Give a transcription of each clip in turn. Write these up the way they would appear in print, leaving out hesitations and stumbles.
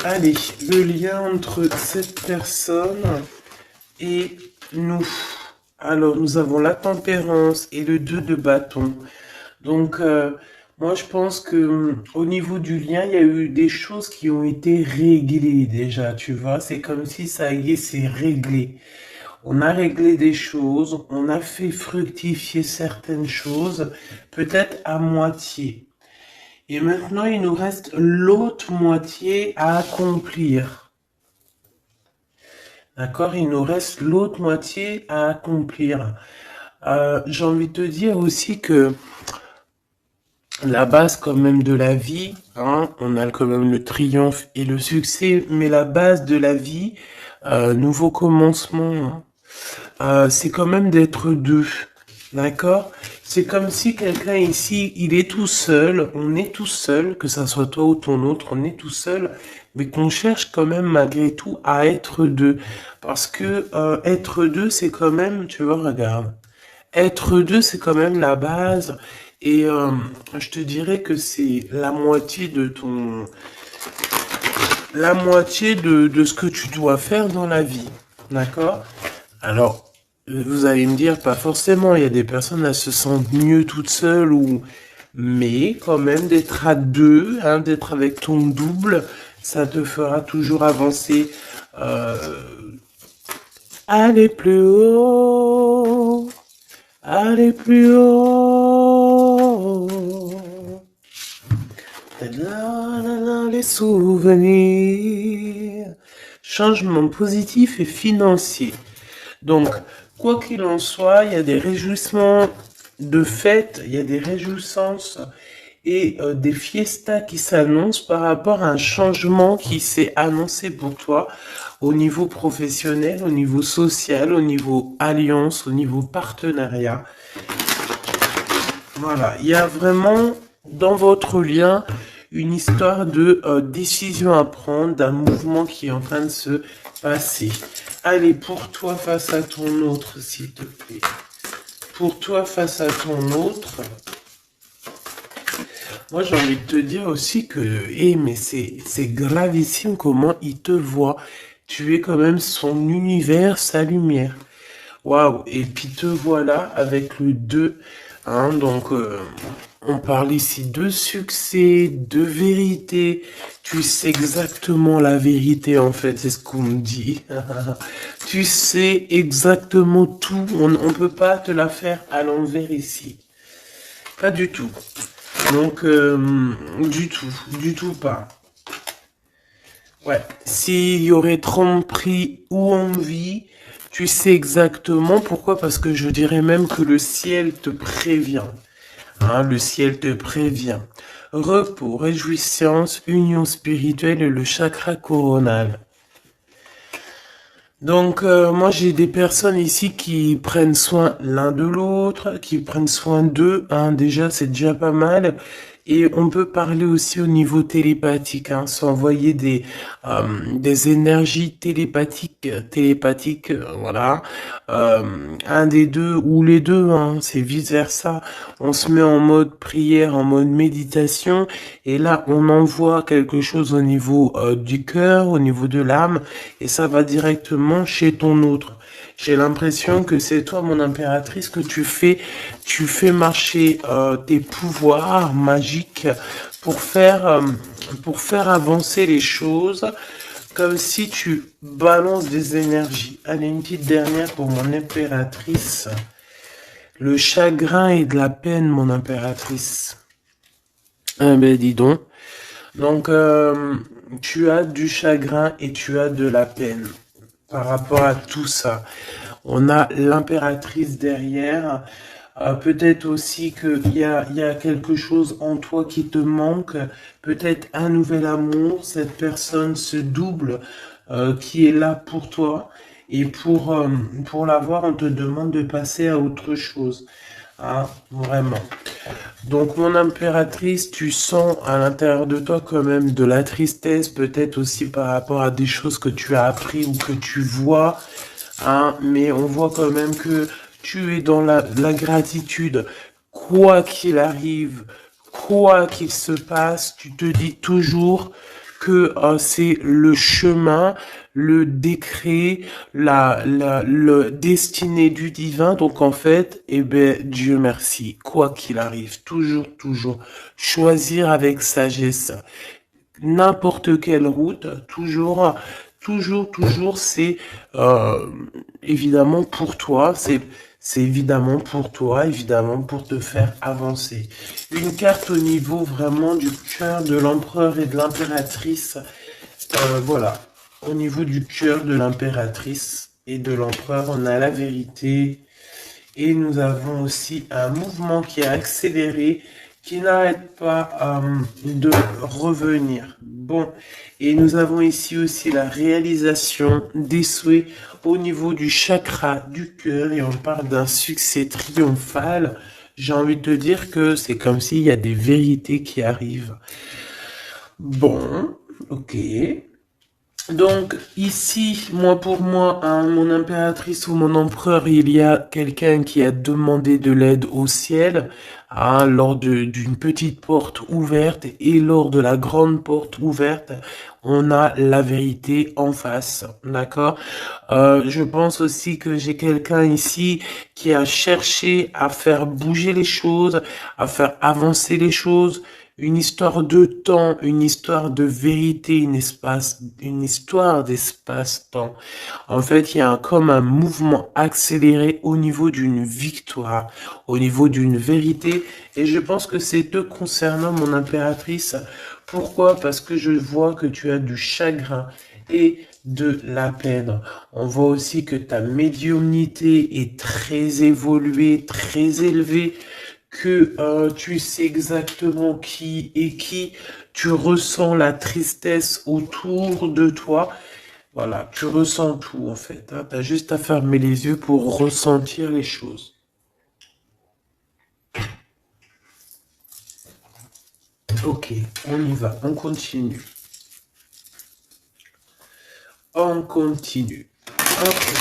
Allez, le lien entre cette personne et nous. Alors, nous avons la tempérance et le 2 de bâton. Donc, moi, je pense que au niveau du lien, il y a eu des choses qui ont été réglées déjà, tu vois. C'est comme si ça y est, c'est réglé. On a réglé des choses, on a fait fructifier certaines choses, peut-être à moitié. Et maintenant, il nous reste l'autre moitié à accomplir. D'accord? Il nous reste l'autre moitié à accomplir. J'ai envie de te dire aussi que la base quand même de la vie, hein, on a quand même le triomphe et le succès, mais la base de la vie, nouveau commencement, hein, c'est quand même d'être deux. D'accord? C'est comme si quelqu'un ici, il est tout seul, on est tout seul, que ça soit toi ou ton autre, on est tout seul, mais qu'on cherche quand même malgré tout à être deux. Parce que être deux, c'est quand même, tu vois, regarde, être deux, c'est quand même la base. Et je te dirais que c'est la moitié de la moitié de ce que tu dois faire dans la vie. D'accord? Alors, vous allez me dire, pas forcément, il y a des personnes, elles se sentent mieux toutes seules ou, mais quand même d'être à deux, hein, d'être avec ton double, ça te fera toujours avancer. Euh, Aller plus haut, aller plus haut. Les souvenirs. Changement positif et financier. Donc, quoi qu'il en soit, il y a des réjouissements de fête, il y a des réjouissances et des fiestas qui s'annoncent par rapport à un changement qui s'est annoncé pour toi au niveau professionnel, au niveau social, au niveau alliance, au niveau partenariat. Voilà, il y a vraiment dans votre lien une histoire de décision à prendre, d'un mouvement qui est en train de se passer. Allez, pour toi face à ton autre, s'il te plaît. Pour toi face à ton autre. Moi, j'ai envie de te dire aussi que, mais c'est gravissime comment il te voit. Tu es quand même son univers, sa lumière. Waouh, et puis te voilà avec le 2. Hein, donc, on parle ici de succès, de vérité. Tu sais exactement la vérité, en fait, c'est ce qu'on me dit. Tu sais exactement tout. On ne peut pas te la faire à l'envers ici. Pas du tout. Donc, du tout pas. Ouais, s'il y aurait tromperie ou envie, tu sais exactement pourquoi, parce que je dirais même que le ciel te prévient. Hein, le ciel te prévient. Repos, réjouissance, union spirituelle et le chakra coronal. Donc, moi, j'ai des personnes ici qui prennent soin l'un de l'autre, qui prennent soin d'eux. Hein, déjà, c'est déjà pas mal. Et on peut parler aussi au niveau télépathique, hein, s'envoyer des énergies télépathiques, voilà. Euh, un des deux ou les deux, hein, c'est vice versa. On se met en mode prière, en mode méditation, et là, on envoie quelque chose au niveau du cœur, au niveau de l'âme, et ça va directement chez ton autre. J'ai l'impression que c'est toi, mon impératrice, que tu fais marcher tes pouvoirs magiques pour faire avancer les choses, comme si tu balances des énergies. Allez, une petite dernière pour mon impératrice. Le chagrin et de la peine, mon impératrice. Ah ben, dis donc. Donc, tu as du chagrin et tu as de la peine par rapport à tout ça. On a l'impératrice derrière. Peut-être aussi il y a quelque chose en toi qui te manque. Peut-être un nouvel amour. Cette personne se double qui est là pour toi. Et pour l'avoir, on te demande de passer à autre chose. Ah, vraiment. Donc, mon impératrice, tu sens à l'intérieur de toi quand même de la tristesse, peut-être aussi par rapport à des choses que tu as appris ou que tu vois, hein, mais on voit quand même que tu es dans la gratitude, quoi qu'il arrive, quoi qu'il se passe, tu te dis toujours que c'est le chemin, le décret, le destiné du divin. Donc en fait, eh ben, Dieu merci, quoi qu'il arrive, toujours, choisir avec sagesse n'importe quelle route, toujours, c'est euh, évidemment pour toi, c'est évidemment pour toi, évidemment pour te faire avancer. Une carte au niveau vraiment du cœur de l'empereur et de l'impératrice, voilà, au niveau du cœur de l'impératrice et de l'empereur, on a la vérité et nous avons aussi un mouvement qui est accéléré, qui n'arrête pas de revenir. Bon, et nous avons ici aussi la réalisation des souhaits au niveau du chakra du cœur et on parle d'un succès triomphal. J'ai envie de te dire que c'est comme s'il y a des vérités qui arrivent. Bon, ok. Donc ici, pour moi, hein, mon impératrice ou mon empereur, il y a quelqu'un qui a demandé de l'aide au ciel, hein, lors d'une petite porte ouverte et lors de la grande porte ouverte, on a la vérité en face, d'accord? Je pense aussi que j'ai quelqu'un ici qui a cherché à faire bouger les choses, à faire avancer les choses, une histoire de temps, une histoire de vérité, une histoire d'espace-temps. En fait, il y a comme un mouvement accéléré au niveau d'une victoire, au niveau d'une vérité. Et je pense que c'est te concernant, mon impératrice. Pourquoi? Parce que je vois que tu as du chagrin et de la peine. On voit aussi que ta médiumnité est très évoluée, très élevée, que tu sais exactement qui est qui, tu ressens la tristesse autour de toi. Voilà, tu ressens tout en fait. Hein. Tu as juste à fermer les yeux pour ressentir les choses. Ok, on y va, on continue. On continue. Ok.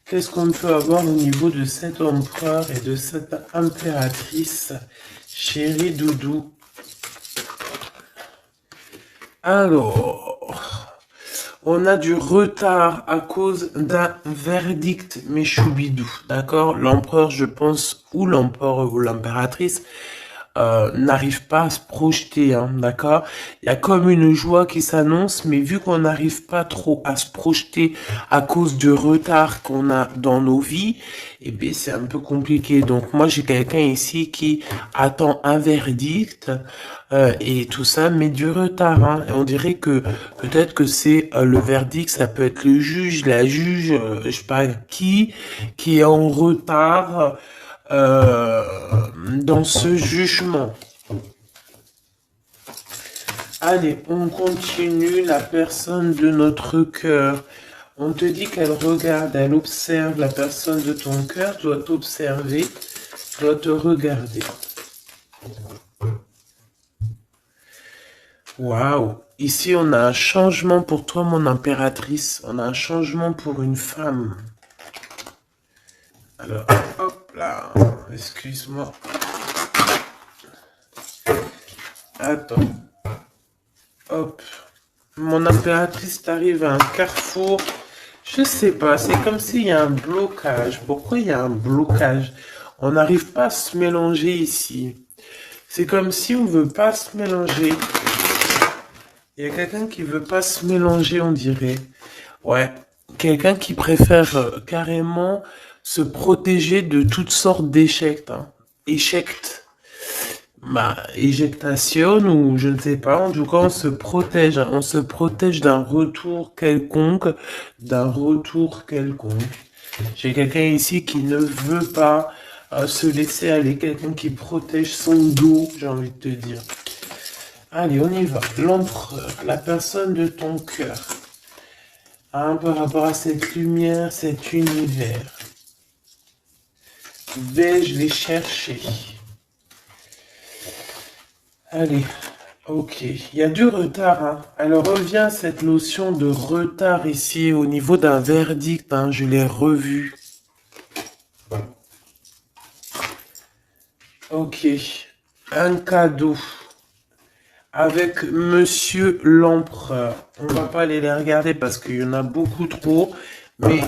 Qu'est-ce qu'on peut avoir au niveau de cet empereur et de cette impératrice, chérie Doudou? Alors, on a du retard à cause d'un verdict, mes choubidous, d'accord? L'empereur, je pense, ou l'empereur ou l'impératrice, n'arrive pas à se projeter, hein, d'accord? Il y a comme une joie qui s'annonce, mais vu qu'on n'arrive pas trop à se projeter à cause du retard qu'on a dans nos vies, eh bien c'est un peu compliqué. Donc moi j'ai quelqu'un ici qui attend un verdict et tout ça, mais du retard. Hein. Et on dirait que peut-être que c'est le verdict, ça peut être le juge, la juge, je sais pas qui est en retard dans ce jugement. Allez, on continue. La personne de notre cœur. On te dit qu'elle regarde, elle observe la personne de ton cœur, doit t'observer, doit te regarder. Waouh! Ici, on a un changement pour toi, mon impératrice. On a un changement pour une femme. Alors, hop là, excuse-moi. Attends. Hop. Mon impératrice t'arrive à un carrefour. Je sais pas, c'est comme s'il y a un blocage. Pourquoi il y a un blocage? On n'arrive pas à se mélanger ici. C'est comme si on veut pas se mélanger. Il y a quelqu'un qui veut pas se mélanger, on dirait. Ouais. Quelqu'un qui préfère carrément se protéger de toutes sortes d'échecs. Hein. Échecs. Bah, éjectation ou je ne sais pas. En tout cas, on se protège. Hein. On se protège d'un retour quelconque. D'un retour quelconque. J'ai quelqu'un ici qui ne veut pas se laisser aller. Quelqu'un qui protège son dos, j'ai envie de te dire. Allez, on y va. L'empereur, la personne de ton cœur. Hein, par rapport à cette lumière, cet univers. Vais-je les chercher? Allez, ok. Il y a du retard. Hein. Alors, revient cette notion de retard ici au niveau d'un verdict. Hein, je l'ai revu. Ok. Un cadeau. Avec Monsieur l'Empereur. On va pas aller les regarder parce qu'il y en a beaucoup trop. Mais,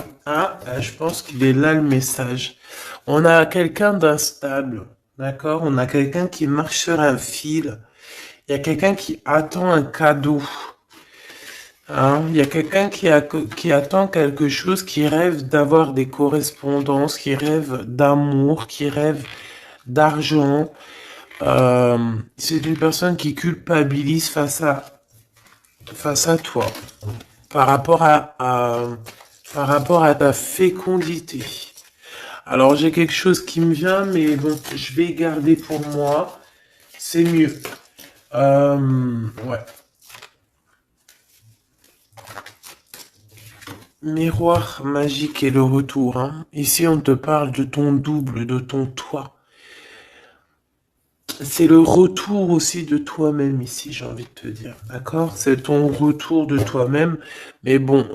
je pense qu'il est là le message. On a quelqu'un d'instable. D'accord? On a quelqu'un qui marche sur un fil. Il y a quelqu'un qui attend un cadeau. Hein? Il y a quelqu'un qui attend quelque chose, qui rêve d'avoir des correspondances, qui rêve d'amour, qui rêve d'argent. C'est une personne qui culpabilise face à toi par rapport par rapport à ta fécondité. Alors j'ai quelque chose qui me vient, mais bon, je vais garder pour moi. C'est mieux. Ouais. Miroir magique et le retour. Hein. Ici, on te parle de ton double, de ton toi. C'est le retour aussi de toi-même ici, j'ai envie de te dire. D'accord? C'est ton retour de toi-même. Mais bon,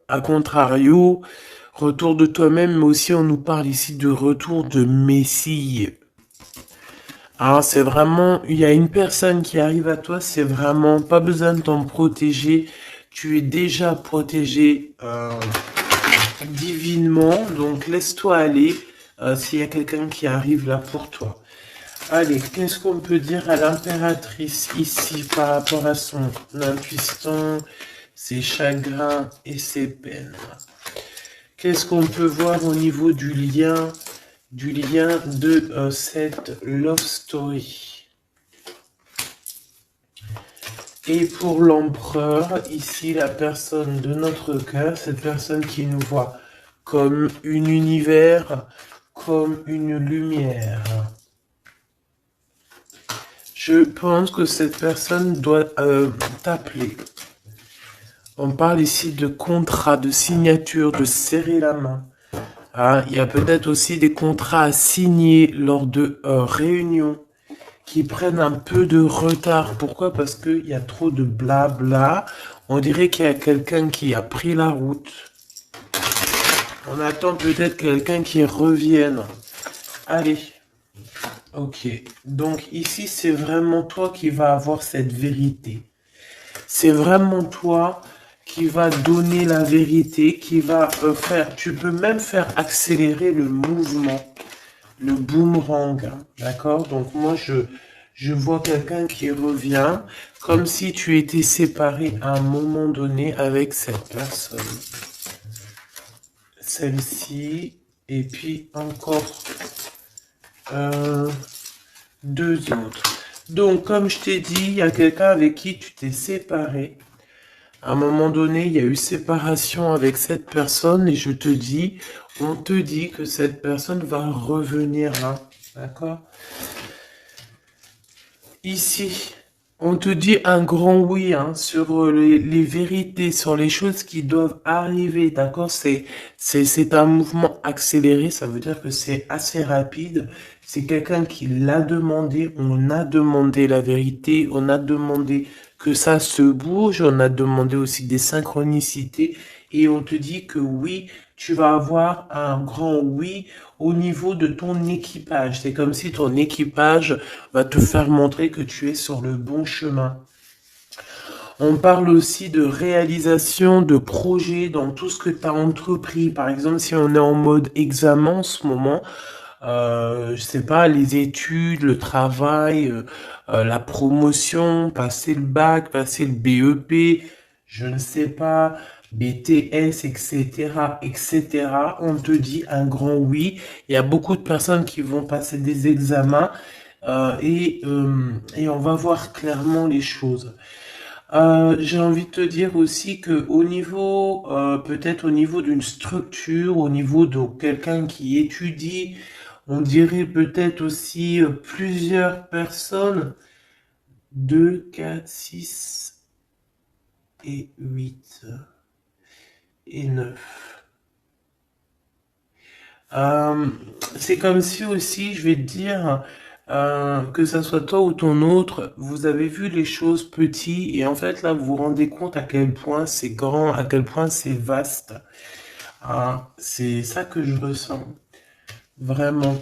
à contrario, retour de toi-même, mais aussi on nous parle ici de retour de Messie. Alors c'est vraiment, il y a une personne qui arrive à toi, c'est vraiment pas besoin de t'en protéger. Tu es déjà protégé divinement, donc laisse-toi aller s'il y a quelqu'un qui arrive là pour toi. Allez, qu'est-ce qu'on peut dire à l'impératrice ici par rapport à son intuition, ses chagrins et ses peines? Qu'est-ce qu'on peut voir au niveau du lien de cette love story? Et pour l'empereur, ici la personne de notre cœur, cette personne qui nous voit comme un univers, comme une lumière. Je pense que cette personne doit t'appeler. On parle ici de contrat, de signature, de serrer la main. Ah, il y a peut-être aussi des contrats à signer lors de réunions qui prennent un peu de retard. Pourquoi? Parce qu'il y a trop de blabla. On dirait qu'il y a quelqu'un qui a pris la route. On attend peut-être quelqu'un qui revienne. Allez. Ok. Donc ici, c'est vraiment toi qui vas avoir cette vérité. C'est vraiment toi qui va donner la vérité, qui va faire... Tu peux même faire accélérer le mouvement, le boomerang. D'accord? Donc moi, je vois quelqu'un qui revient comme si tu étais séparé à un moment donné avec cette personne. Celle-ci, et puis encore deux autres. Donc, comme je t'ai dit, il y a quelqu'un avec qui tu t'es séparé. À un moment donné, il y a eu séparation avec cette personne et on te dit que cette personne va revenir là. D'accord? Ici, on te dit un grand oui sur les vérités, sur les choses qui doivent arriver. D'accord? C'est un mouvement accéléré, ça veut dire que c'est assez rapide. C'est quelqu'un qui l'a demandé, on a demandé la vérité, on a demandé que ça se bouge, on a demandé aussi des synchronicités et on te dit que oui, tu vas avoir un grand oui au niveau de ton équipage. C'est comme si ton équipage va te faire montrer que tu es sur le bon chemin. On parle aussi de réalisation de projets dans tout ce que tu as entrepris. Par exemple, si on est en mode examen en ce moment, je sais pas, les études, le travail, la promotion, passer le bac, passer le BEP, je ne sais pas, BTS, etc., etc. On te dit un grand oui. Il y a beaucoup de personnes qui vont passer des examens et on va voir clairement les choses. J'ai envie de te dire aussi que au niveau, peut-être au niveau d'une structure, au niveau de quelqu'un qui étudie, on dirait peut-être aussi plusieurs personnes, 2, 4, 6 et 8 et 9. C'est comme si aussi, je vais te dire, que ça soit toi ou ton autre, vous avez vu les choses petites et en fait là vous vous rendez compte à quel point c'est grand, à quel point c'est vaste. C'est ça que je ressens, vraiment.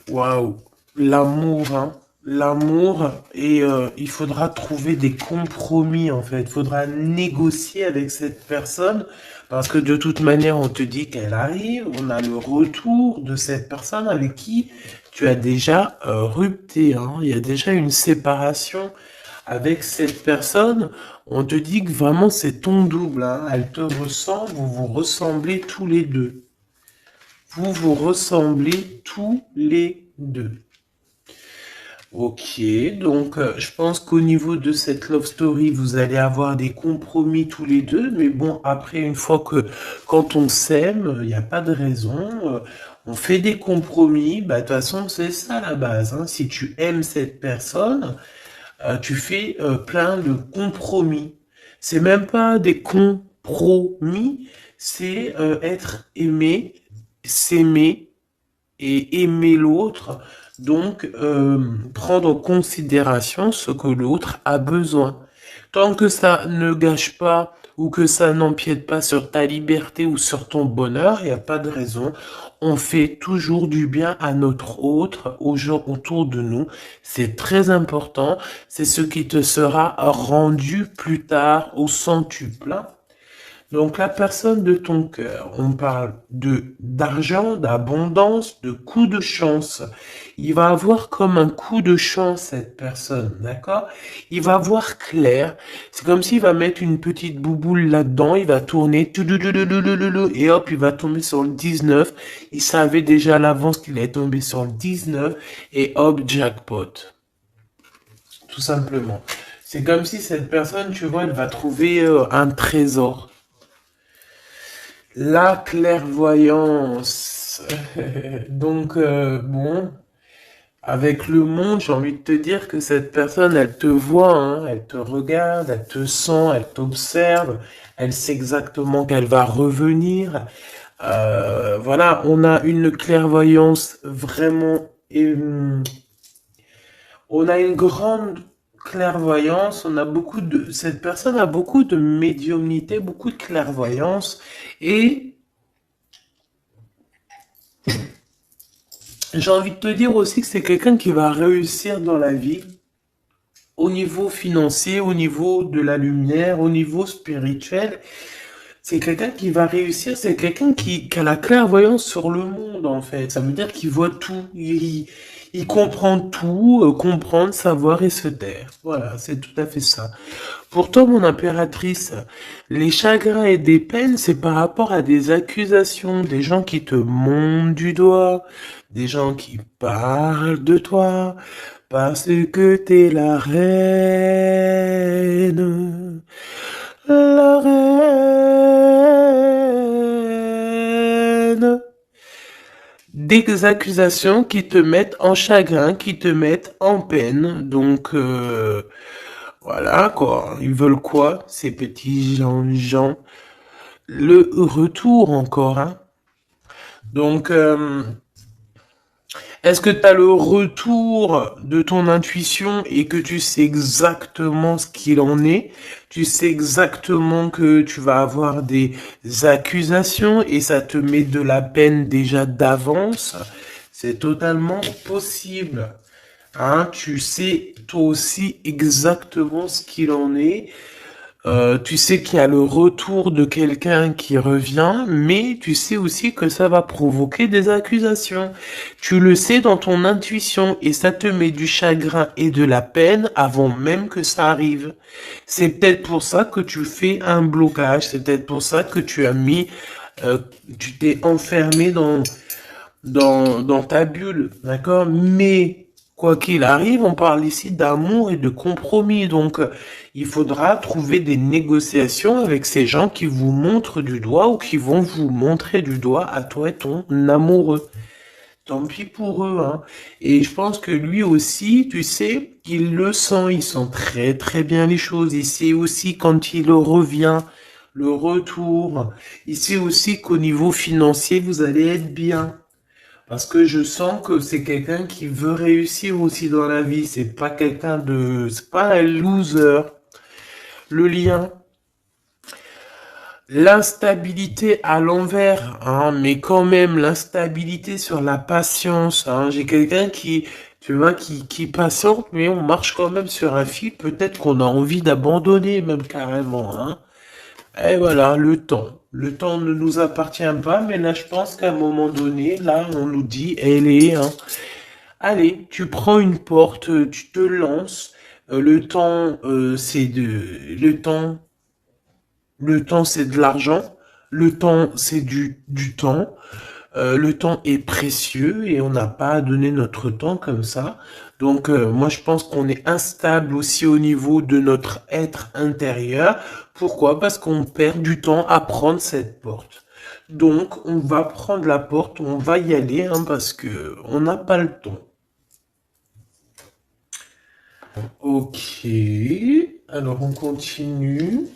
Waouh, l'amour, hein. L'amour, et il faudra trouver des compromis en fait. Il faudra négocier avec cette personne parce que de toute manière, on te dit qu'elle arrive. On a le retour de cette personne avec qui tu as déjà rupté, hein. Il y a déjà une séparation avec cette personne. On te dit que vraiment c'est ton double, hein. Elle te ressemble, vous vous ressemblez tous les deux. Vous vous ressemblez tous les deux. Ok, donc je pense qu'au niveau de cette love story, vous allez avoir des compromis tous les deux, mais bon, après, une fois que quand on s'aime, il n'y a pas de raison, on fait des compromis, bah de toute façon, c'est ça la base, hein. Si tu aimes cette personne, tu fais plein de compromis. C'est même pas des compromis, c'est être aimé, s'aimer et aimer l'autre, donc prendre en considération ce que l'autre a besoin. Tant que ça ne gâche pas ou que ça n'empiète pas sur ta liberté ou sur ton bonheur, il n'y a pas de raison. On fait toujours du bien à notre autre, aux gens autour de nous. C'est très important. C'est ce qui te sera rendu plus tard au centuple. Donc la personne de ton cœur, on parle de d'argent, d'abondance, de coup de chance. Il va avoir comme un coup de chance cette personne, d'accord? Il va voir clair. C'est comme s'il va mettre une petite bouboule là-dedans, il va tourner, et hop, il va tomber sur le 19. Il savait déjà à l'avance qu'il allait tomber sur le 19, et hop, jackpot. Tout simplement. C'est comme si cette personne, tu vois, elle va trouver un trésor. La clairvoyance. Donc, bon, avec le monde, j'ai envie de te dire que cette personne, elle te voit, hein, elle te regarde, elle te sent, elle t'observe, elle sait exactement qu'elle va revenir. Voilà, on a une clairvoyance vraiment... on a une grande clairvoyance, on a beaucoup de... Cette personne a beaucoup de médiumnité, beaucoup de clairvoyance, et j'ai envie de te dire aussi que c'est quelqu'un qui va réussir dans la vie, au niveau financier, au niveau de la lumière, au niveau spirituel. C'est quelqu'un qui va réussir, c'est quelqu'un qui a la clairvoyance sur le monde, en fait. Ça veut dire qu'il voit tout, il comprend tout, comprendre, savoir et se taire. Voilà, c'est tout à fait ça. Pour toi, mon impératrice, les chagrins et des peines, c'est par rapport à des accusations, des gens qui te montent du doigt, des gens qui parlent de toi, parce que t'es la reine, la reine. Des accusations qui te mettent en chagrin, qui te mettent en peine. Donc, voilà quoi. Ils veulent quoi, ces petits gens? Le retour encore, hein. Donc, est-ce que tu as le retour de ton intuition et que tu sais exactement ce qu'il en est? Tu sais exactement que tu vas avoir des accusations et ça te met de la peine déjà d'avance? C'est totalement possible. Hein, tu sais toi aussi exactement ce qu'il en est. Tu sais qu'il y a le retour de quelqu'un qui revient, mais tu sais aussi que ça va provoquer des accusations. Tu le sais dans ton intuition et ça te met du chagrin et de la peine avant même que ça arrive. C'est peut-être pour ça que tu fais un blocage, c'est peut-être pour ça que tu as mis, tu t'es enfermé dans ta bulle, d'accord? Mais quoi qu'il arrive, on parle ici d'amour et de compromis. Donc, il faudra trouver des négociations avec ces gens qui vous montrent du doigt ou qui vont vous montrer du doigt à toi et ton amoureux. Tant pis pour eux, hein. Et je pense que lui aussi, tu sais, il le sent, il sent très très bien les choses. Il sait aussi quand il revient, le retour. Il sait aussi qu'au niveau financier, vous allez être bien. Parce que je sens que c'est quelqu'un qui veut réussir aussi dans la vie. C'est pas quelqu'un de... C'est pas un loser. Le lien. l'instabilité à l'envers, hein, mais quand même l'instabilité sur la patience. Hein. J'ai quelqu'un qui, tu vois, qui patiente, mais on marche quand même sur un fil. Peut-être qu'on a envie d'abandonner, même carrément. Hein. Et voilà, le temps. Le temps ne nous appartient pas, mais là, je pense qu'à un moment donné, là, on nous dit, elle est, hein, allez, tu prends une porte, tu te lances. Le temps, le temps, c'est de l'argent. Le temps, c'est du temps. Le temps est précieux et on n'a pas à donner notre temps comme ça. Donc, moi, je pense qu'on est instable aussi au niveau de notre être intérieur. Pourquoi? Parce qu'on perd du temps à prendre cette porte. Donc, on va prendre la porte, on va y aller, hein, parce que on n'a pas le temps. Ok. Alors, on continue.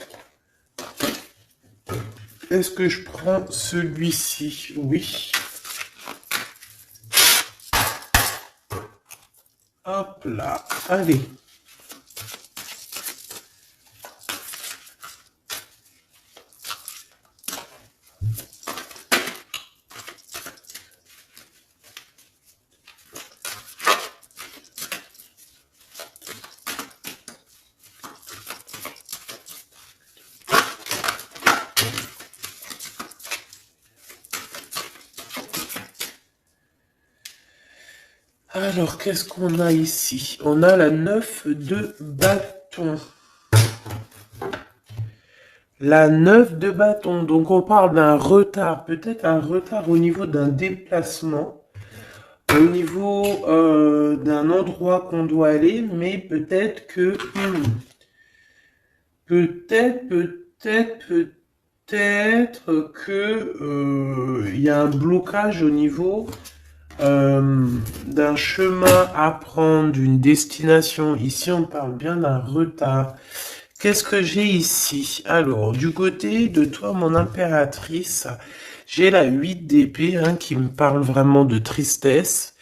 Est-ce que je prends celui-ci? Oui. Hop là. Allez. Alors, qu'est-ce qu'on a ici? On a la 9 de bâton. La 9 de bâton. Donc, on parle d'un retard. Peut-être un retard au niveau d'un déplacement. Au niveau d'un endroit qu'on doit aller. Mais peut-être que... peut-être que il y a un blocage au niveau d'un chemin à prendre, d'une destination. Ici, on parle bien d'un retard. Qu'est-ce que j'ai ici? Alors, du côté de toi, mon impératrice, j'ai la 8 d'épée, hein, qui me parle vraiment de tristesse.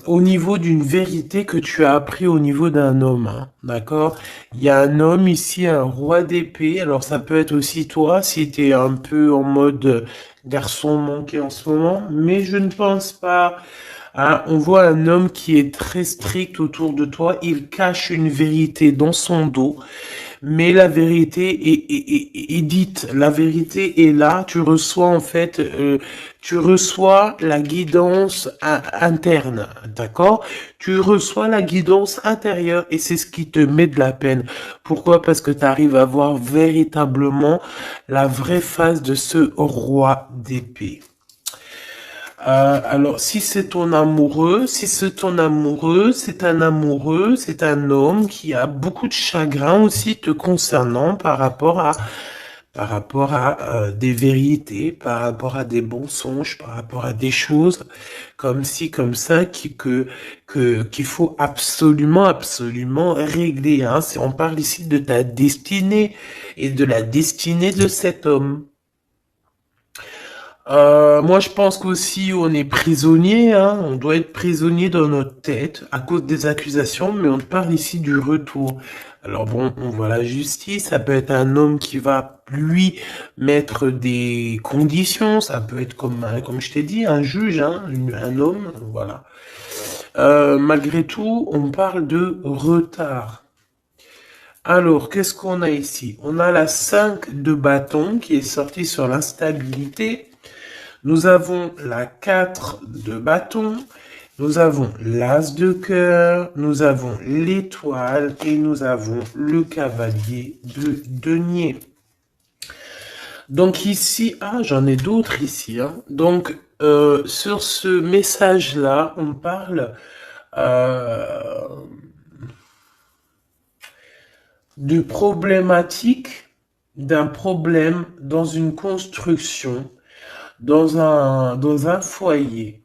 Au niveau d'une vérité que tu as appris au niveau d'un homme, hein, d'accord? Il y a un homme ici, un roi d'épée. Alors, ça peut être aussi toi, si tu es un peu en mode garçon manqué en ce moment, mais je ne pense pas. Hein. On voit un homme qui est très strict autour de toi. Il cache une vérité dans son dos. Mais la vérité est dite, la vérité est là. Tu reçois en fait, tu reçois la guidance interne, d'accord? Tu reçois la guidance intérieure et c'est ce qui te met de la peine. Pourquoi? Parce que tu arrives à voir véritablement la vraie face de ce roi d'épée. Alors, si c'est ton amoureux, c'est un amoureux, c'est un homme qui a beaucoup de chagrin aussi te concernant par rapport à des vérités, par rapport à des mensonges, par rapport à des choses comme ci, comme ça, qu'il faut absolument régler. Hein. On parle ici de ta destinée et de la destinée de cet homme. Moi, je pense qu'aussi on est prisonnier, hein. On doit être prisonnier dans notre tête à cause des accusations, mais on parle ici du retour. Alors bon, on voit la justice, ça peut être un homme qui va lui mettre des conditions, ça peut être comme je t'ai dit, un juge, hein, un homme, voilà. Malgré tout, on parle de retard. Alors, qu'est-ce qu'on a ici? On a la 5 de bâton qui est sortie sur l'instabilité. Nous avons la 4 de bâton, nous avons l'as de cœur, nous avons l'étoile et nous avons le cavalier de denier. Donc ici, j'en ai d'autres ici. Hein. Donc sur ce message-là, on parle de problématique, d'un problème dans une construction, dans un foyer.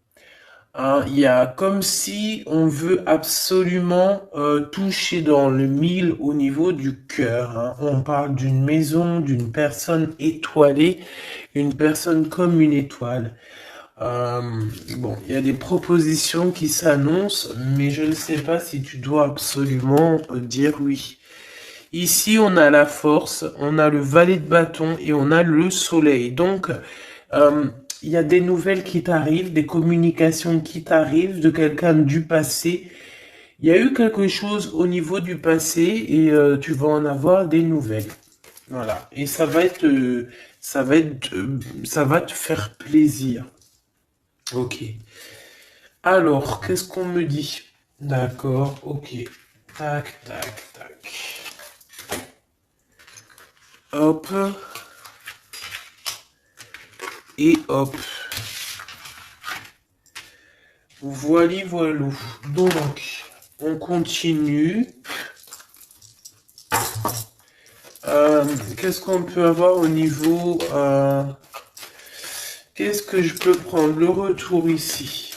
Hein, il y a comme si on veut absolument toucher dans le mille au niveau du cœur. Hein. On parle d'une maison, d'une personne étoilée, une personne comme une étoile. Bon, il y a des propositions qui s'annoncent, mais je ne sais pas si tu dois absolument dire oui. Ici, on a la force, on a le valet de bâton et on a le soleil. Donc, euh, il y a des nouvelles qui t'arrivent, des communications qui t'arrivent de quelqu'un du passé. Il y a eu quelque chose au niveau du passé et tu vas en avoir des nouvelles. Voilà. Et ça va te faire plaisir. Ok. Alors, qu'est-ce qu'on me dit? D'accord, ok. Tac, tac, tac. Hop. Et hop. Voilà, voilà. Donc, on continue. Qu'est-ce qu'on peut avoir au niveau... qu'est-ce que je peux prendre? Le retour ici.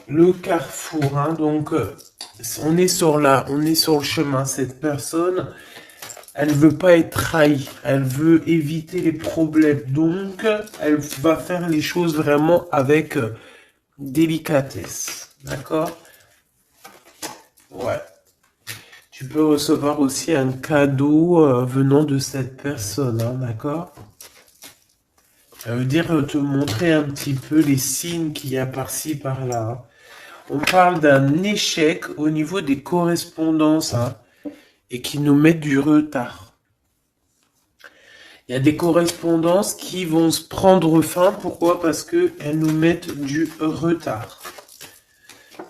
Le carrefour, hein, donc on est sur le chemin. Cette personne, elle veut pas être trahie, elle veut éviter les problèmes, donc elle va faire les choses vraiment avec délicatesse, d'accord? Ouais. Tu peux recevoir aussi un cadeau venant de cette personne, hein, d'accord? Ça veut dire te montrer un petit peu les signes qu'il y a par-ci, par-là, hein. On parle d'un échec au niveau des correspondances, hein, et qui nous mettent du retard. Il y a des correspondances qui vont se prendre fin. Pourquoi? Parce qu'elles nous mettent du retard.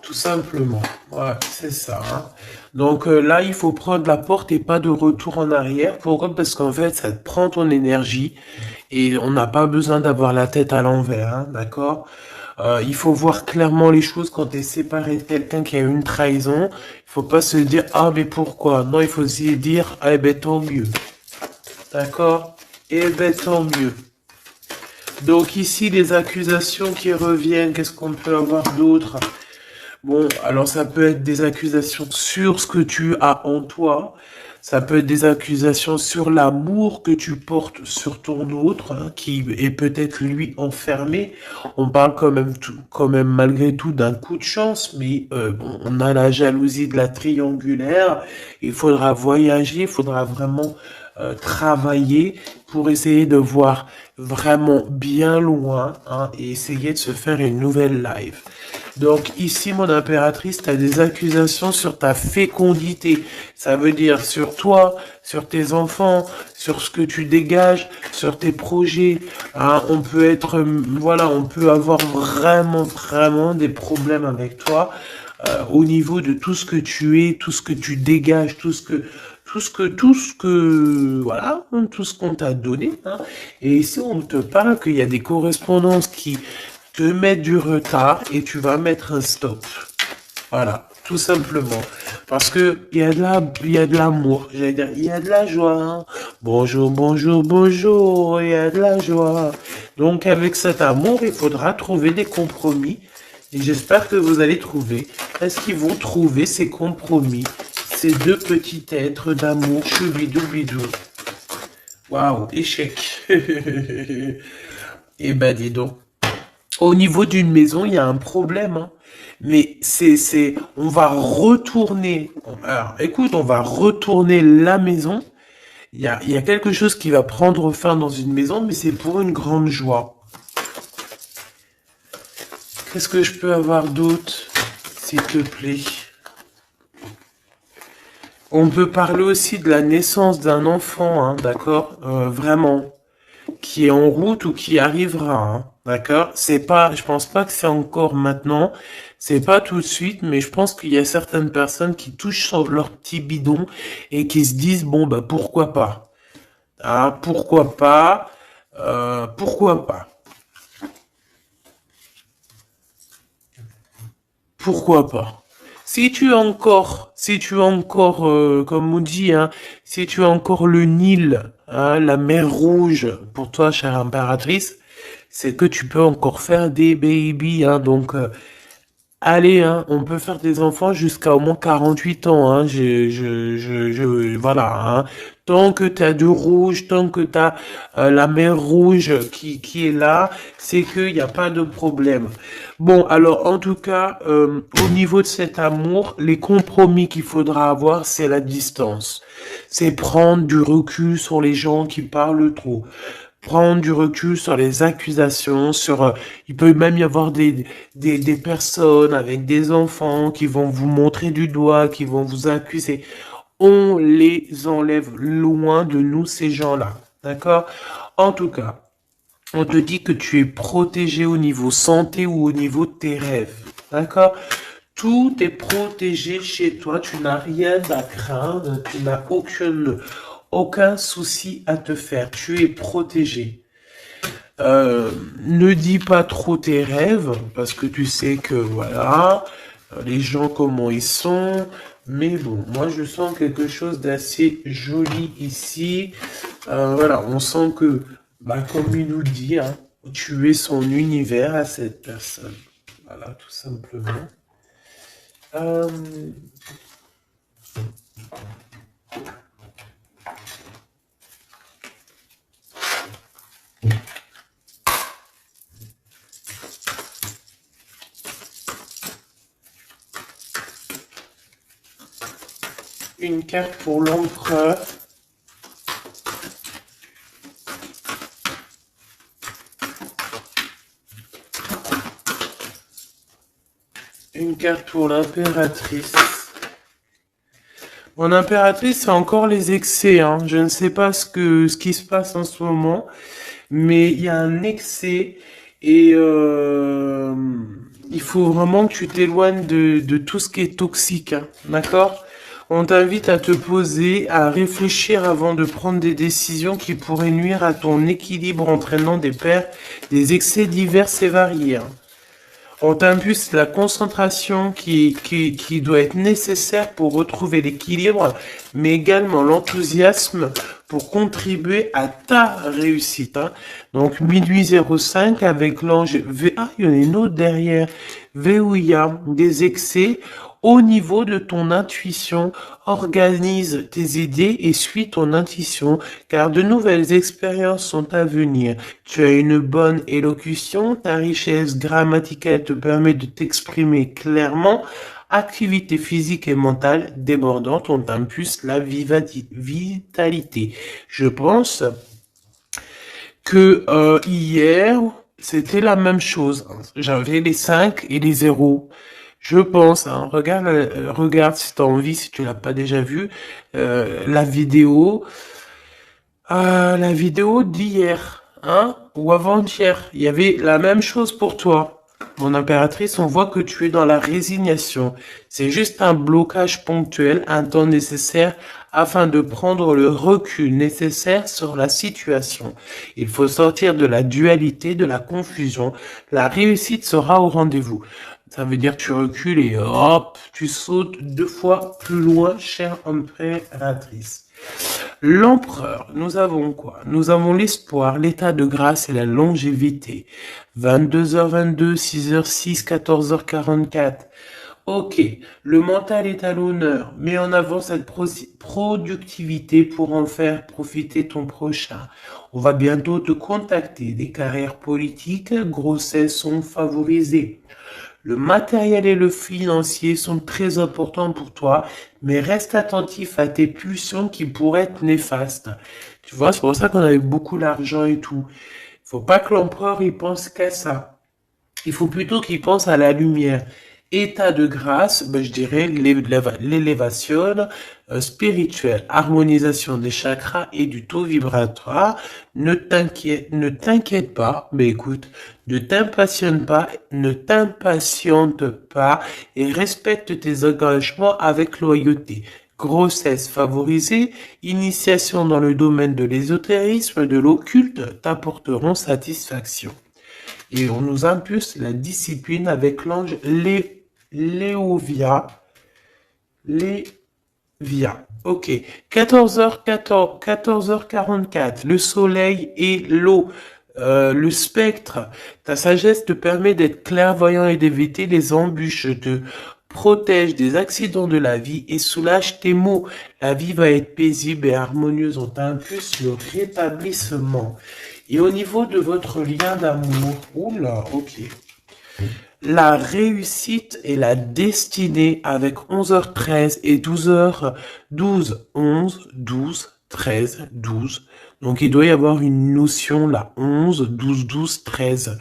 Tout simplement. Ouais, c'est ça, hein. Donc là, il faut prendre la porte et pas de retour en arrière. Pourquoi? Parce qu'en fait, ça te prend ton énergie et on n'a pas besoin d'avoir la tête à l'envers, hein, d'accord? Il faut voir clairement les choses quand tu es séparé de quelqu'un qui a eu une trahison. Il faut pas se dire, ah, mais pourquoi? Non, il faut se dire, ah, eh ben, tant mieux. D'accord? Eh ben, tant mieux. Donc ici, les accusations qui reviennent, qu'est-ce qu'on peut avoir d'autre? Bon, alors ça peut être des accusations sur ce que tu as en toi. Ça peut être des accusations sur l'amour que tu portes sur ton autre, hein, qui est peut-être lui enfermé. On parle quand même malgré tout d'un coup de chance, mais bon, on a la jalousie de la triangulaire. Il faudra voyager, il faudra vraiment travailler pour essayer de voir vraiment bien loin, hein, et essayer de se faire une nouvelle life. Donc ici, mon impératrice, tu as des accusations sur ta fécondité. Ça veut dire sur toi, sur tes enfants, sur ce que tu dégages, sur tes projets. Hein, on peut être, voilà, on peut avoir vraiment des problèmes avec toi au niveau de tout ce que tu es, tout ce que tu dégages, voilà, tout ce qu'on t'a donné, hein. Et ici, on te parle qu'il y a des correspondances qui te mettent du retard et tu vas mettre un stop. Voilà, tout simplement. Parce que il y a de l'amour, j'allais dire, il y a de la joie, hein. Bonjour, bonjour, bonjour, il y a de la joie. Donc, avec cet amour, il faudra trouver des compromis. Et j'espère que vous allez trouver. Est-ce qu'ils vont trouver ces compromis? Ces deux petits êtres d'amour, choubidou-bidou. Waouh, échec. Eh ben, dis donc. Au niveau d'une maison, il y a un problème, hein. Mais on va retourner. Alors, écoute, on va retourner la maison. Il y a quelque chose qui va prendre fin dans une maison, mais c'est pour une grande joie. Qu'est-ce que je peux avoir d'autre, s'il te plaît? On peut parler aussi de la naissance d'un enfant, hein, d'accord? Vraiment, qui est en route ou qui arrivera, hein, d'accord? Je pense pas que c'est encore maintenant, c'est pas tout de suite, mais je pense qu'il y a certaines personnes qui touchent sur leur petit bidon et qui se disent, bon, bah, pourquoi pas? Ah, pourquoi pas? Pourquoi pas? Pourquoi pas? Si tu as encore, comme on dit, hein, si tu as encore le Nil, hein, la mer Rouge, pour toi, chère impératrice, c'est que tu peux encore faire des baby, hein, donc Allez, hein, on peut faire des enfants jusqu'à au moins 48 ans, hein, voilà, hein. Tant que t'as du rouge, tant que t'as la mer rouge qui est là, c'est qu'il n'y a pas de problème. Bon, alors, en tout cas, au niveau de cet amour, les compromis qu'il faudra avoir, c'est la distance. C'est prendre du recul sur les gens qui parlent trop, prendre du recul sur les accusations, il peut même y avoir des personnes avec des enfants qui vont vous montrer du doigt, qui vont vous accuser. On les enlève loin de nous, ces gens-là. D'accord? En tout cas, on te dit que tu es protégé au niveau santé ou au niveau de tes rêves. D'accord? Tout est protégé chez toi, tu n'as rien à craindre, tu n'as aucun souci à te faire, tu es protégé. Ne dis pas trop tes rêves, parce que tu sais que, voilà, les gens comment ils sont, mais bon, moi je sens quelque chose d'assez joli ici. Voilà, on sent que, bah, comme il nous dit, hein, tu es son univers à cette personne. Voilà, tout simplement. Euh, une carte pour l'empereur. Une carte pour l'impératrice. Mon impératrice, c'est encore les excès, hein. Je ne sais pas ce qui se passe en ce moment, mais il y a un excès et il faut vraiment que tu t'éloignes de tout ce qui est toxique, hein. D'accord? On t'invite à te poser, à réfléchir avant de prendre des décisions qui pourraient nuire à ton équilibre entraînant des excès divers et variés, hein. On t'impulse la concentration qui doit être nécessaire pour retrouver l'équilibre, mais également l'enthousiasme pour contribuer à ta réussite, hein. Donc, minuit 05 avec l'ange V. Ah, il y en a une autre derrière. V où il y a des excès. Au niveau de ton intuition, organise tes idées et suis ton intuition, car de nouvelles expériences sont à venir. Tu as une bonne élocution, ta richesse grammaticale te permet de t'exprimer clairement. Activité physique et mentale débordante, on t'impulse la vitalité. Je pense que hier, c'était la même chose. J'avais les 5 et les 0. Je pense, hein, regarde si tu as envie, si tu l'as pas déjà vu, la vidéo d'hier, hein, ou avant-hier. Il y avait la même chose pour toi. Mon impératrice, on voit que tu es dans la résignation. C'est juste un blocage ponctuel, un temps nécessaire afin de prendre le recul nécessaire sur la situation. Il faut sortir de la dualité, de la confusion. La réussite sera au rendez-vous. Ça veut dire que tu recules et hop, tu sautes 2 fois plus loin, chère impératrice. L'empereur, nous avons quoi? Nous avons l'espoir, l'état de grâce et la longévité. 22h22, 6h06, 14h44. Ok, le mental est à l'honneur. Mets en avant cette productivité pour en faire profiter ton prochain. On va bientôt te contacter. Des carrières politiques, grossesses sont favorisées. Le matériel et le financier sont très importants pour toi, mais reste attentif à tes pulsions qui pourraient être néfastes. Tu vois, c'est pour ça qu'on a eu beaucoup d'argent et tout. Faut pas que l'empereur il pense qu'à ça. Il faut plutôt qu'il pense à la lumière. État de grâce, ben, je dirais l'élévation spirituelle, harmonisation des chakras et du taux vibratoire. Ne t'inquiète pas, mais écoute, ne t'impatiente pas et respecte tes engagements avec loyauté. Grossesse favorisée, initiation dans le domaine de l'ésotérisme, de l'occulte t'apporteront satisfaction. Et on nous impulse la discipline avec l'ange Léovia. Lévia. Ok. 14h44. Le soleil et l'eau. le spectre. Ta sagesse te permet d'être clairvoyant et d'éviter les embûches, te protège des accidents de la vie et soulage tes maux. La vie va être paisible et harmonieuse. On t'impulse le rétablissement. Et au niveau de votre lien d'amour, oula, ok. La réussite et la destinée avec 11h13 et 12h12, 11, 12, 13, 12. Donc il doit y avoir une notion là, 11, 12, 12, 13.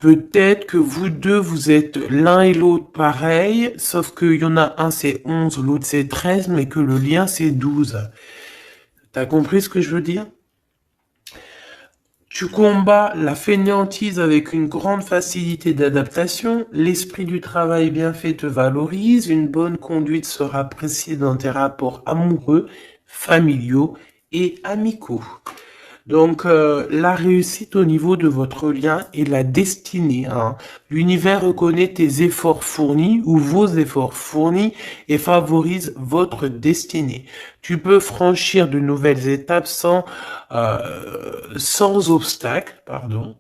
Peut-être que vous deux, vous êtes l'un et l'autre pareil, sauf qu'il y en a un c'est 11, l'autre c'est 13, mais que le lien c'est 12. T'as compris ce que je veux dire? Tu combats la fainéantise avec une grande facilité d'adaptation, l'esprit du travail bien fait te valorise, une bonne conduite sera appréciée dans tes rapports amoureux, familiaux et amicaux. Donc, la réussite au niveau de votre lien et la destinée. Hein. L'univers reconnaît tes efforts fournis ou vos efforts fournis et favorise votre destinée. Tu peux franchir de nouvelles étapes sans obstacle, pardon.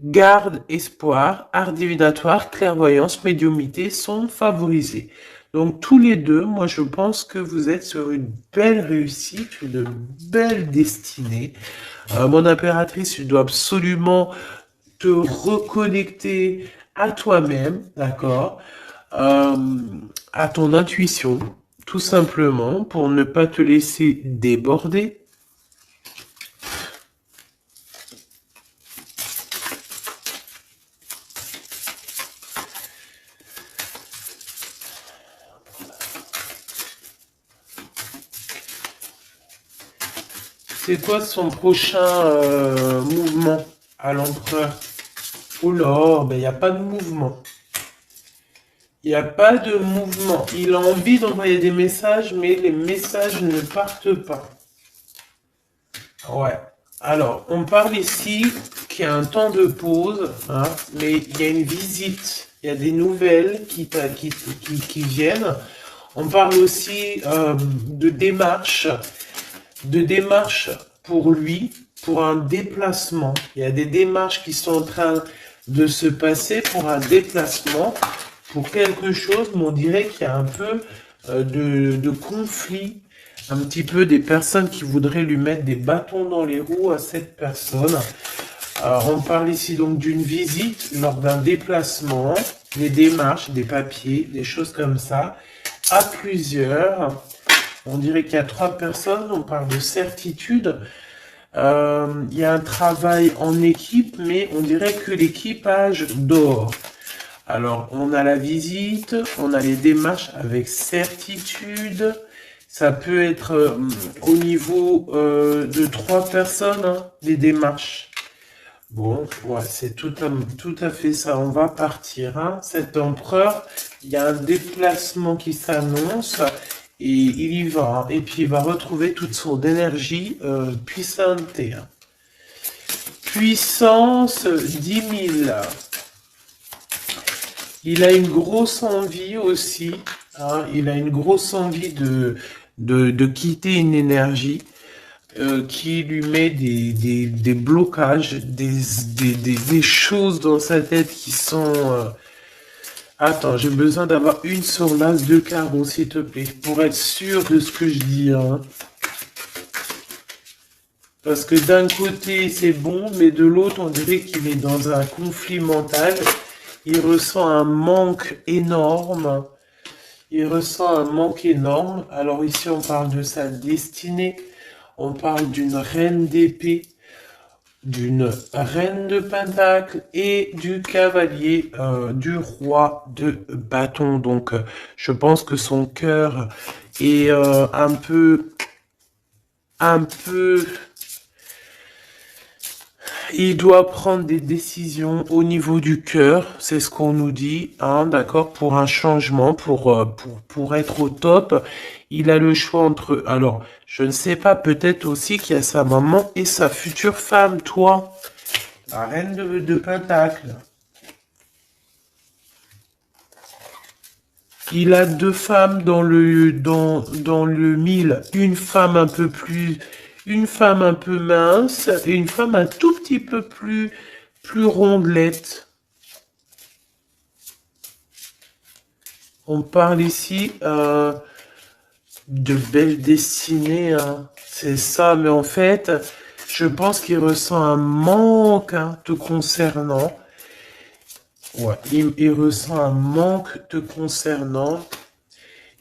Garde, espoir, art divinatoire, clairvoyance, médiumnité sont favorisés. Donc tous les deux, moi je pense que vous êtes sur une belle réussite, une belle destinée. Mon impératrice, tu dois absolument te reconnecter à toi-même, d'accord, à ton intuition, tout simplement, pour ne pas te laisser déborder. C'est quoi son prochain mouvement à l'empereur? Oh là, ben il n'y a pas de mouvement. Il n'y a pas de mouvement. Il a envie d'envoyer des messages, mais les messages ne partent pas. Ouais. Alors, on parle ici qu'il y a un temps de pause, hein, mais il y a une visite. Il y a des nouvelles qui viennent. On parle aussi de démarches pour lui, pour un déplacement. Il y a des démarches qui sont en train de se passer pour un déplacement, pour quelque chose, mais on dirait qu'il y a un peu de conflit, un petit peu des personnes qui voudraient lui mettre des bâtons dans les roues à cette personne. Alors, on parle ici donc d'une visite lors d'un déplacement, des démarches, des papiers, des choses comme ça, à plusieurs. On dirait qu'il y a 3 personnes, on parle de certitude. Il y a un travail en équipe, mais on dirait que l'équipage dort. Alors, on a la visite, on a les démarches avec certitude. Ça peut être au niveau de 3 personnes, hein, les démarches. Bon, ouais, c'est tout à fait ça. On va partir. Hein. Cet empereur, il y a un déplacement qui s'annonce. Et il y va, hein. Et puis il va retrouver toute son énergie puissante. Hein. Puissance 10 000. Il a une grosse envie aussi. Hein. Il a une grosse envie de quitter une énergie qui lui met des blocages, des choses dans sa tête qui sont... Attends, j'ai besoin d'avoir une sur l'as de carreau, s'il te plaît, pour être sûr de ce que je dis. Hein. Parce que d'un côté, c'est bon, mais de l'autre, on dirait qu'il est dans un conflit mental. Il ressent un manque énorme. Il ressent un manque énorme. Alors ici, on parle de sa destinée. On parle d'une reine d'épée, d'une reine de pentacle et du cavalier du roi de bâton. Donc, je pense que son cœur est un peu... Il doit prendre des décisions au niveau du cœur, c'est ce qu'on nous dit, hein, d'accord, pour un changement, pour être au top. Il a le choix entre... Alors, je ne sais pas, peut-être aussi qu'il y a sa maman et sa future femme, toi. La reine de Pentacle. Il a 2 femmes dans le 1000. Une femme un peu plus une femme un peu mince et une femme un tout petit peu plus rondelette. On parle ici de belle destinée, hein. C'est ça, mais en fait, je pense qu'il ressent un manque hein, te concernant. Ouais, il ressent un manque te concernant.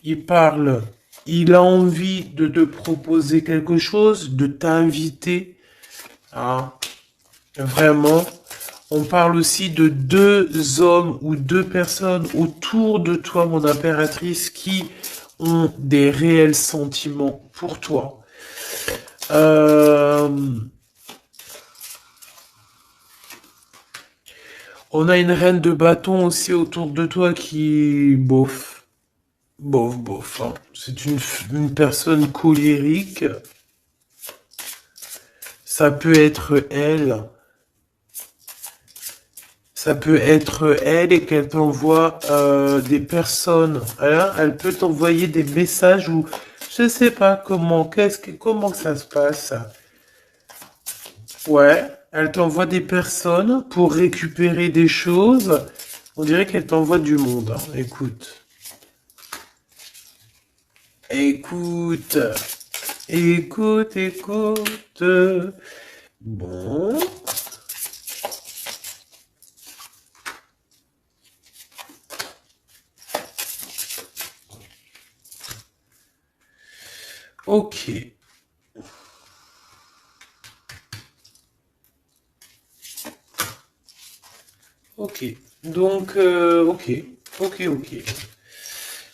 Il parle, il a envie de te proposer quelque chose, de t'inviter. Hein. Vraiment. On parle aussi de deux hommes ou deux personnes autour de toi, mon impératrice, qui ont des réels sentiments pour toi. Euh, on a une reine de bâton aussi autour de toi qui, bof, bof. Hein. C'est une personne colérique. Ça peut être elle. Ça peut être elle et qu'elle t'envoie des personnes. Hein, elle peut t'envoyer des messages ou je sais pas comment ça se passe. Ouais, elle t'envoie des personnes pour récupérer des choses. On dirait qu'elle t'envoie du monde. Hein. Écoute, écoute. Bon. Ok. Ok. Donc, ok.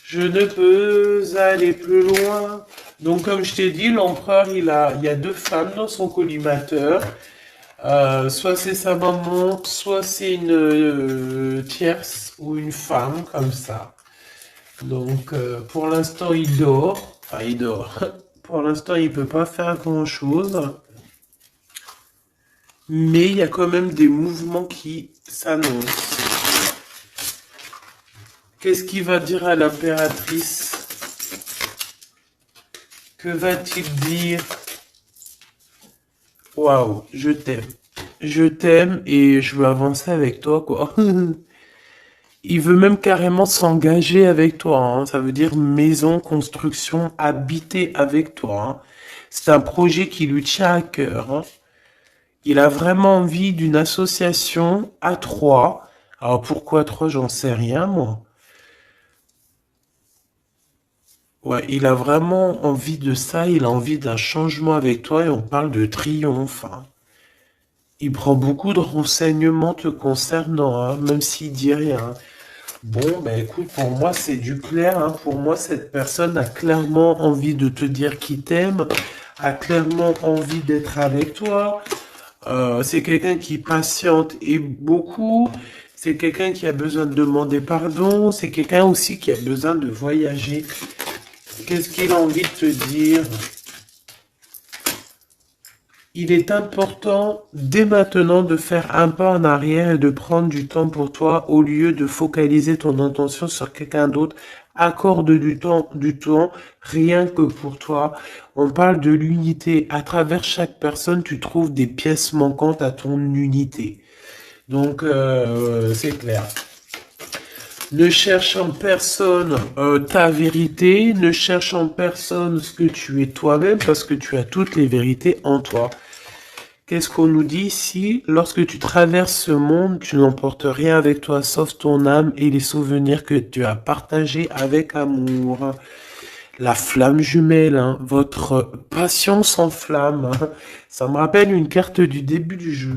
Je ne peux aller plus loin. Donc, comme je t'ai dit, l'empereur, il y a deux femmes dans son collimateur. Soit c'est sa maman, soit c'est une tierce ou une femme, comme ça. Donc, pour l'instant, il dort. Enfin, il dort. Pour l'instant, il peut pas faire grand-chose. Mais il y a quand même des mouvements qui s'annoncent. Qu'est-ce qu'il va dire à l'impératrice? Que va-t-il dire? Waouh, je t'aime. Je t'aime et je veux avancer avec toi, quoi. Il veut même carrément s'engager avec toi. Hein. Ça veut dire maison, construction, habiter avec toi. Hein. C'est un projet qui lui tient à cœur. Hein. Il a vraiment envie d'une association à trois. Alors pourquoi trois, j'en sais rien, moi. Ouais, il a vraiment envie de ça, il a envie d'un changement avec toi et on parle de triomphe. Hein. Il prend beaucoup de renseignements te concernant, hein, même s'il dit rien. Bon, ben écoute, pour moi c'est du clair. Hein. Pour moi, cette personne a clairement envie de te dire qu'il t'aime, a clairement envie d'être avec toi. C'est quelqu'un qui patiente et beaucoup. C'est quelqu'un qui a besoin de demander pardon. C'est quelqu'un aussi qui a besoin de voyager. Qu'est-ce qu'il a envie de te dire? Il est important dès maintenant de faire un pas en arrière et de prendre du temps pour toi au lieu de focaliser ton attention sur quelqu'un d'autre. Accorde du temps rien que pour toi. On parle de l'unité. À travers chaque personne, tu trouves des pièces manquantes à ton unité. Donc, c'est clair. Ne cherche en personne ta vérité, ne cherche en personne ce que tu es toi-même parce que tu as toutes les vérités en toi. Qu'est-ce qu'on nous dit ici? Lorsque tu traverses ce monde, tu n'emportes rien avec toi sauf ton âme et les souvenirs que tu as partagés avec amour. La flamme jumelle, hein, votre passion s'enflamme. Hein. Ça me rappelle une carte du début du jeu.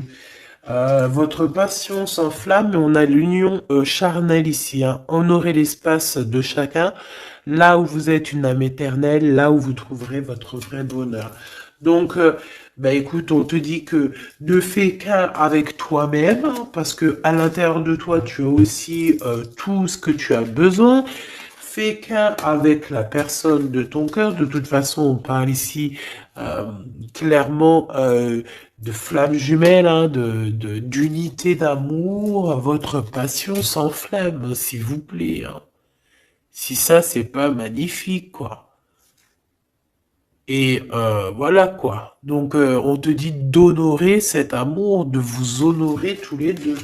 Votre passion s'enflamme et on a l'union charnelle ici. Hein. Honorez l'espace de chacun, là où vous êtes une âme éternelle, là où vous trouverez votre vrai bonheur. Donc, bah écoute, on te dit que ne fais qu'un avec toi-même, hein, parce que à l'intérieur de toi, tu as aussi tout ce que tu as besoin. Fais qu'un avec la personne de ton cœur. De toute façon, on parle ici clairement de flammes jumelles, hein, d'unité d'amour. Votre passion s'enflamme, s'il vous plaît. Hein. Si ça, c'est pas magnifique, quoi. Et voilà quoi. Donc on te dit d'honorer cet amour, de vous honorer tous les deux.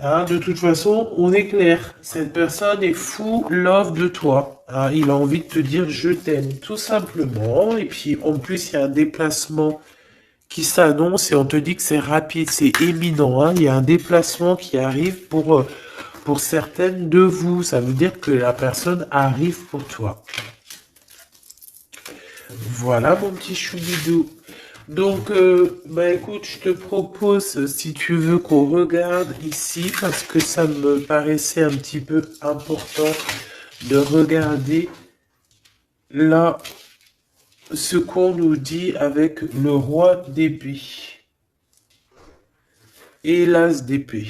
Hein, de toute façon, on est clair. Cette personne est fou love de toi. Hein, il a envie de te dire je t'aime, tout simplement. Et puis en plus, il y a un déplacement qui s'annonce et on te dit que c'est rapide, c'est éminent. Hein. Il y a un déplacement qui arrive pour certaines de vous. Ça veut dire que la personne arrive pour toi. Voilà mon petit choubidou. Donc, bah écoute, je te propose, si tu veux, qu'on regarde ici, parce que ça me paraissait un petit peu important de regarder là ce qu'on nous dit avec le roi d'épée et l'as d'épée.